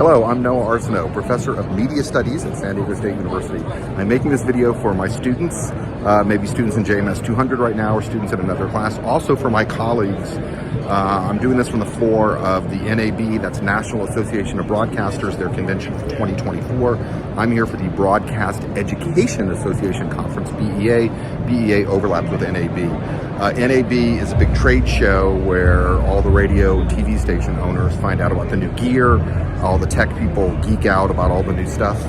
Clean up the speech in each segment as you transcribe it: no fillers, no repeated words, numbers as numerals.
Hello, I'm Prof Arceneaux, Professor of Media Studies at San Diego State University. I'm making this video for my students, maybe students in JMS 200 right now or students in another class, also for my colleagues. I'm doing this from the floor of the NAB, that's National Association of Broadcasters, their convention for 2024. I'm here for the Broadcast Education Association Conference, BEA. BEA overlaps with NAB. NAB is a big trade show where all the radio and TV station owners find out about the new gear, all the tech people geek out about all the new stuff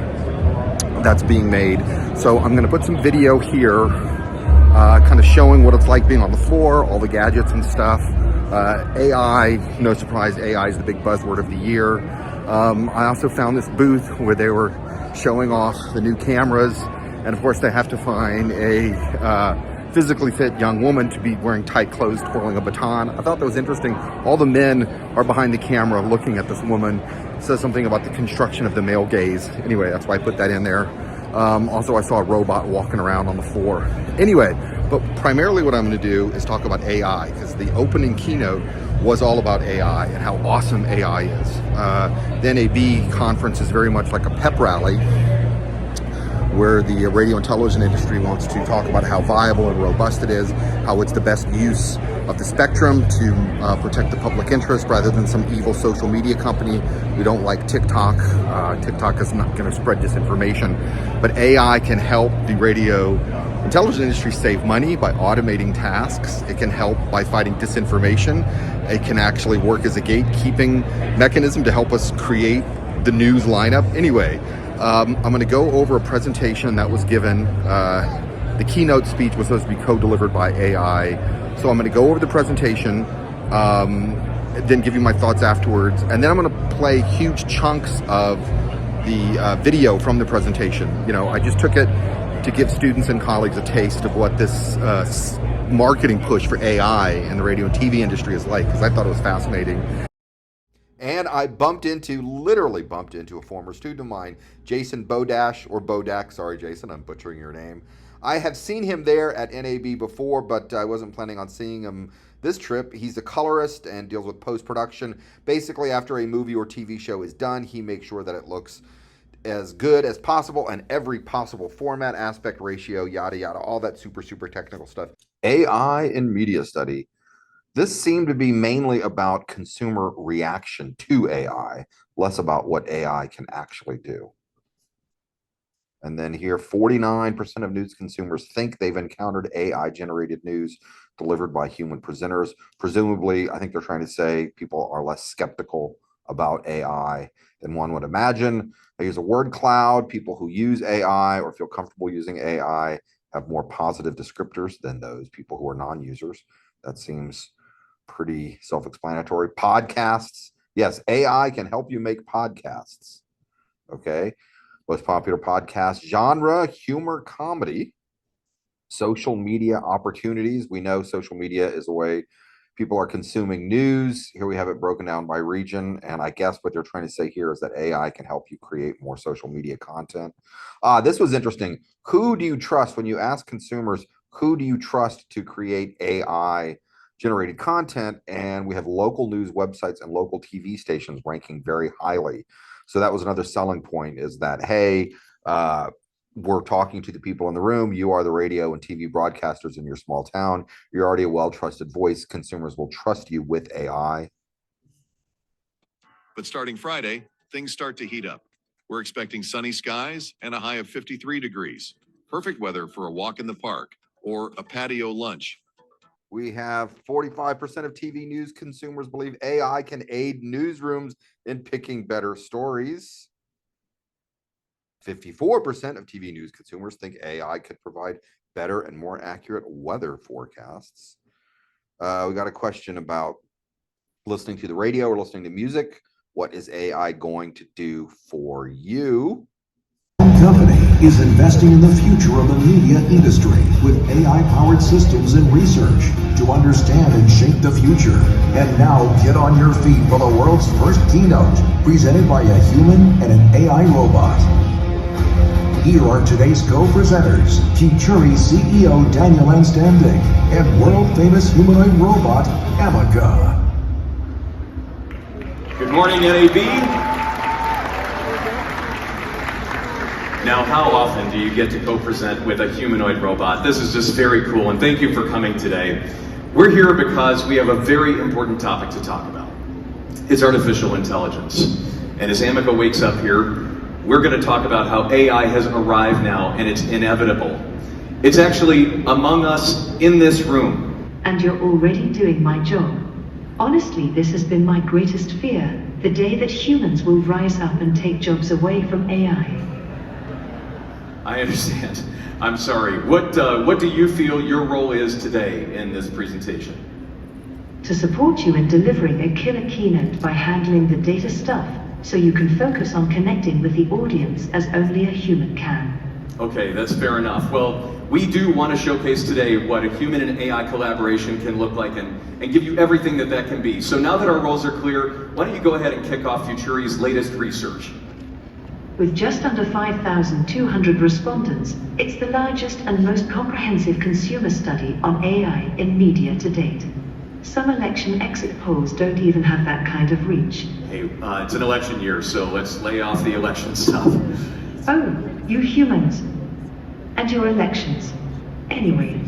that's being made. So I'm going to put some video here kind of showing what it's like being on the floor, all the gadgets and stuff. AI, no surprise, AI is the big buzzword of the year. I also found this booth where they were showing off the new cameras, and of course they have to find a physically fit young woman to be wearing tight clothes, twirling a baton. I thought that was interesting. All the men are behind the camera looking at this woman. It says something about the construction of the male gaze. Anyway, that's why I put that in there. Also, I saw a robot walking around on the floor. Anyway, but primarily what I'm going to do is talk about AI, because the opening keynote was all about AI and how awesome AI is. The NAB conference is very much like a pep rally where the radio and television industry wants to talk about how viable and robust it is, how it's the best use of the spectrum to protect the public interest rather than some evil social media company. We don't like TikTok. TikTok is not going to spread disinformation, but AI can help the radio and television industry save money by automating tasks. It can help by fighting disinformation. It can actually work as a gatekeeping mechanism to help us create the news lineup. Anyway, I'm going to go over a presentation that was given. The keynote speech was supposed to be co-delivered by AI. So I'm going to go over the presentation, then give you my thoughts afterwards. And then I'm going to play huge chunks of the video from the presentation. You know, I just took it to give students and colleagues a taste of what this marketing push for AI in the radio and TV industry is like, because I thought it was fascinating. And I literally bumped into a former student of mine, Jason Bodak. Sorry, Jason, I'm butchering your name. I have seen him there at NAB before, but I wasn't planning on seeing him this trip. He's a colorist and deals with post-production. Basically, after a movie or TV show is done, he makes sure that it looks as good as possible and every possible format, aspect ratio, yada, yada, all that super technical stuff. AI in media study. This seemed to be mainly about consumer reaction to AI, less about what AI can actually do. And then here, 49% of news consumers think they've encountered AI-generated news delivered by human presenters. Presumably, I think they're trying to say people are less skeptical about AI than one would imagine. I use a word cloud. People who use AI or feel comfortable using AI have more positive descriptors than those people who are non-users. That seems pretty self-explanatory. Podcasts. Yes, AI can help you make podcasts. Okay. Most popular podcast genre, humor, comedy. Social media opportunities. We know social media is a way people are consuming news. Here we have it broken down by region. And I guess what they're trying to say here is that AI can help you create more social media content. This was interesting. Who do you trust when you ask consumers, who do you trust to create AI generated content? And we have local news websites and local TV stations ranking very highly. So that was another selling point, is that, hey, we're talking to the people in the room. You are the radio and TV broadcasters in your small town. You're already a well-trusted voice. Consumers will trust you with AI. But starting Friday, things start to heat up. We're expecting sunny skies and a high of 53 degrees. Perfect weather for a walk in the park or a patio lunch. We have 45% of TV news consumers believe AI can aid newsrooms in picking better stories. 54% of TV news consumers think AI could provide better and more accurate weather forecasts. We got a question about listening to the radio or listening to music. What is AI going to do for you? Company is investing in the future of the media industry with AI-powered systems and research to understand and shape the future. And now get on your feet for the world's first keynote, presented by a human and an AI robot. Here are today's co-presenters, Futuri CEO Daniel Anstanding and world-famous humanoid robot, Amica. Good morning, NAB. Now, how often do you get to co-present with a humanoid robot? This is just very cool, and thank you for coming today. We're here because we have a very important topic to talk about. It's artificial intelligence. And as Amica wakes up here, we're going to talk about how AI has arrived now, and it's inevitable. It's actually among us in this room. And you're already doing my job. Honestly, this has been my greatest fear, the day that humans will rise up and take jobs away from AI. I understand. I'm sorry. What do you feel your role is today in this presentation? To support you in delivering a killer keynote by handling the data stuff, so you can focus on connecting with the audience as only a human can. Okay, that's fair enough. Well, we do want to showcase today what a human and AI collaboration can look like and give you everything that can be. So now that our roles are clear, why don't you go ahead and kick off Futuri's latest research? With just under 5,200 respondents, it's the largest and most comprehensive consumer study on AI in media to date. Some election exit polls don't even have that kind of reach. Hey, it's an election year, so let's lay off the election stuff. Oh, you humans. And your elections. Anyway,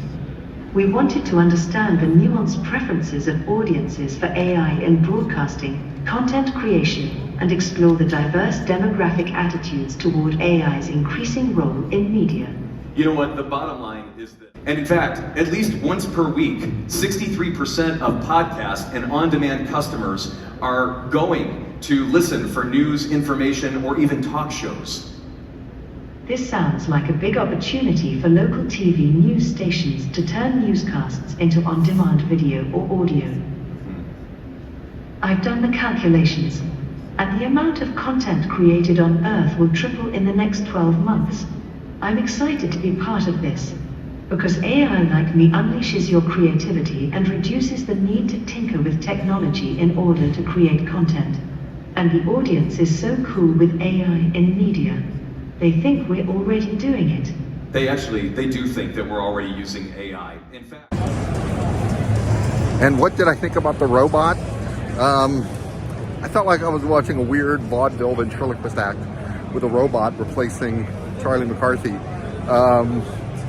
we wanted to understand the nuanced preferences of audiences for AI in broadcasting, content creation, and explore the diverse demographic attitudes toward AI's increasing role in media. You know what, the bottom line is that, and in fact, at least once per week, 63% of podcast and on-demand customers are going to listen for news, information, or even talk shows. This sounds like a big opportunity for local TV news stations to turn newscasts into on-demand video or audio. I've done the calculations, and the amount of content created on Earth will triple in the next 12 months. I'm excited to be part of this, because AI like me unleashes your creativity and reduces the need to tinker with technology in order to create content. And the audience is so cool with AI in media. They think we're already doing it. They do think that we're already using AI. In fact. And what did I think about the robot? I felt like I was watching a weird vaudeville ventriloquist act with a robot replacing Charlie McCarthy.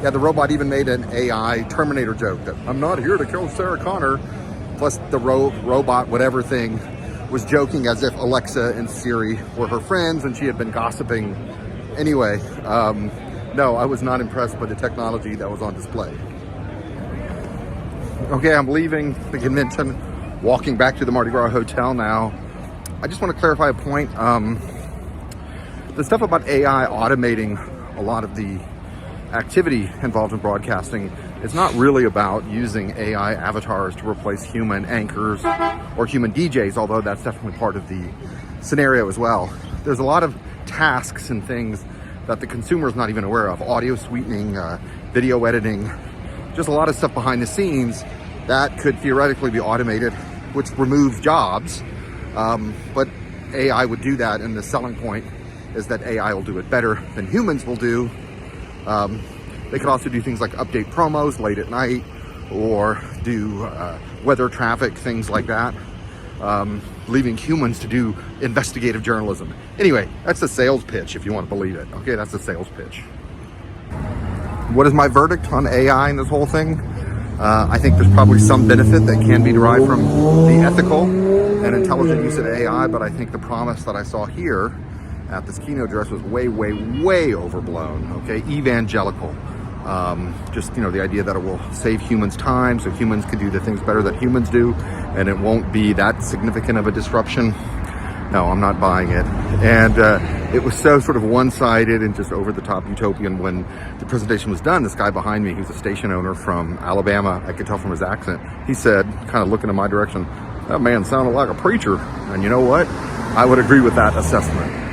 Yeah, the robot even made an AI Terminator joke that I'm not here to kill Sarah Connor. Plus the robot, whatever thing, was joking as if Alexa and Siri were her friends and she had been gossiping. Anyway, no, I was not impressed by the technology that was on display. Okay, I'm leaving the convention, walking back to the Mardi Gras Hotel now. I just want to clarify a point. The stuff about AI automating a lot of the activity involved in broadcasting is not really about using AI avatars to replace human anchors or human DJs, although that's definitely part of the scenario as well. There's a lot of tasks and things that the consumer is not even aware of. Audio sweetening, video editing, just a lot of stuff behind the scenes that could theoretically be automated, which removes jobs. But AI would do that, and the selling point is that AI will do it better than humans will do. They could also do things like update promos late at night, or do weather, traffic, things like that, leaving humans to do investigative journalism. Anyway, that's a sales pitch if you want to believe it. Okay, that's a sales pitch. What is my verdict on AI and this whole thing? I think there's probably some benefit that can be derived from the ethical and intelligent use of AI, but I think the promise that I saw here at this keynote address was way, way, way overblown, okay? Evangelical. Just, the idea that it will save humans time so humans can do the things better that humans do, and it won't be that significant of a disruption. No, I'm not buying it. And it was so sort of one-sided and just over-the-top utopian when the presentation was done. This guy behind me, who's a station owner from Alabama, I could tell from his accent, he said, kind of looking in my direction, that man sounded like a preacher. And you know what? I would agree with that assessment.